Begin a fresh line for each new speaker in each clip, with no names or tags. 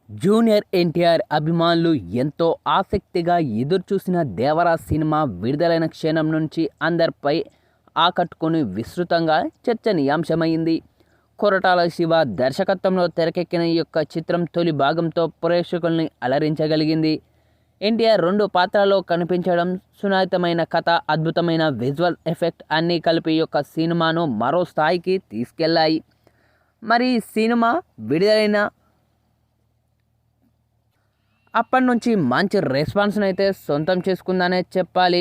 Junior NTR అభిమానులు ఎంతో ఆసక్తిగా ఎదురుచూసిన దేవరా సినిమా విడుదలైన క్షణం నుంచి అందరిపై ఆకట్టుకొని విస్తృతంగా చర్చనీయాంశమైంది. కొరటాల శివ దర్శకత్వంలో తెరకెక్కిన ఈ యొక్క చిత్రం తొలి భాగంతో ప్రేక్షకుల్ని అలరించగలిగింది. ఎన్టీఆర్ 2 పాత్రల్లో కనిపించడం, సున్నితమైన కథ, అద్భుతమైన విజువల్ ఎఫెక్ట్ అన్నీ కలిపి ఈ యొక్క సినిమాను మరో స్థాయికి తీసుకెళ్లాయి. మరి ఈ సినిమా విడుదలైన అప్పటి నుంచి మంచి రెస్పాన్స్ని అయితే సొంతం చేసుకుందనే చెప్పాలి.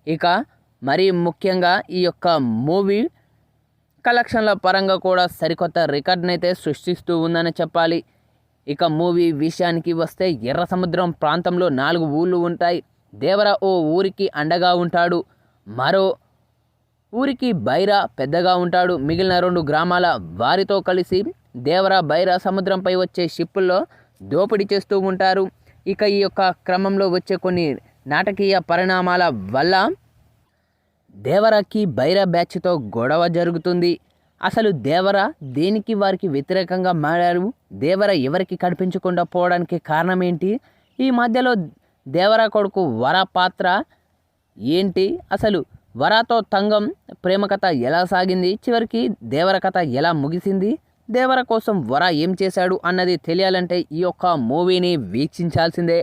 ఇక మరీ ముఖ్యంగా ఈ యొక్క మూవీ కలెక్షన్ల పరంగా కూడా సరికొత్త రికార్డుని అయితే సృష్టిస్తూ ఉందని చెప్పాలి. ఇక మూవీ విషయానికి వస్తే ఎర్ర సముద్రం ప్రాంతంలో 4 ఊళ్ళు ఉంటాయి. దేవర ఓ ఊరికి అండగా ఉంటాడు, మరో ఊరికి బైరా పెద్దగా ఉంటాడు. మిగిలిన 2 గ్రామాల వారితో కలిసి దేవర బైరా సముద్రంపై వచ్చే షిప్పుల్లో దోపిడీ చేస్తూ ఉంటారు. ఇక ఈ యొక్క క్రమంలో వచ్చే కొన్ని నాటకీయ పరిణామాల వల్ల దేవరకి బైరా బ్యాచ్తో గొడవ జరుగుతుంది. అసలు దేవర దేనికి వారికి వ్యతిరేకంగా మారారు, దేవర ఎవరికి కనిపించకుండా పోవడానికి కారణం ఏంటి, ఈ మధ్యలో దేవర కొడుకు వర పాత్ర ఏంటి, అసలు వరాతో తంగం ప్రేమ కథ ఎలా సాగింది, చివరికి దేవర కథ ఎలా ముగిసింది, దేవర కోసం వర ఏం చేశాడు అన్నది తెలియాలంటే ఈ యొక్క మూవీని వీక్షించాల్సిందే.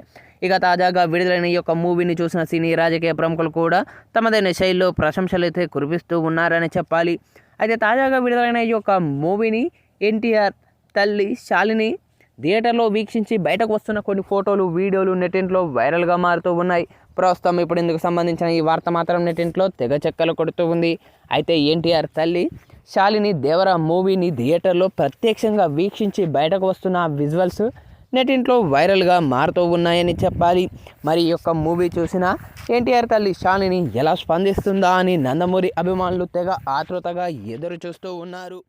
ఇక తాజాగా విడుదలైన ఈ యొక్క మూవీని చూసిన సినీ రాజకీయ ప్రముఖులు కూడా తమదైన శైలిలో ప్రశంసలు అయితే కురిపిస్తూ ఉన్నారని చెప్పాలి. అయితే తాజాగా విడుదలైన ఈ యొక్క మూవీని ఎన్టీఆర్ తల్లి శాలిని థియేటర్లో వీక్షించి బయటకు వస్తున్న కొన్ని ఫోటోలు, వీడియోలు నెట్టింట్లో వైరల్గా మారుతూ ఉన్నాయి. ప్రస్తుతం ఇప్పుడు ఇందుకు సంబంధించిన ఈ వార్త మాత్రం నెట్టింట్లో తెగ చెక్కలు కొడుతూ ఉంది. అయితే ఎన్టీఆర్ తల్లి శాలిని దేవర మూవీని థియేటర్లో ప్రత్యక్షంగా వీక్షించి బయటకు వస్తున్న విజువల్స్ నెట్టింట్లో వైరల్గా మారుతూ ఉన్నాయని చెప్పాలి. మరి ఈ యొక్క మూవీ చూసిన ఎన్టీఆర్ తల్లి శాలిని ఎలా స్పందిస్తుందా అని నందమూరి అభిమానులు తెగ ఆతృతగా ఎదురు చూస్తూ ఉన్నారు.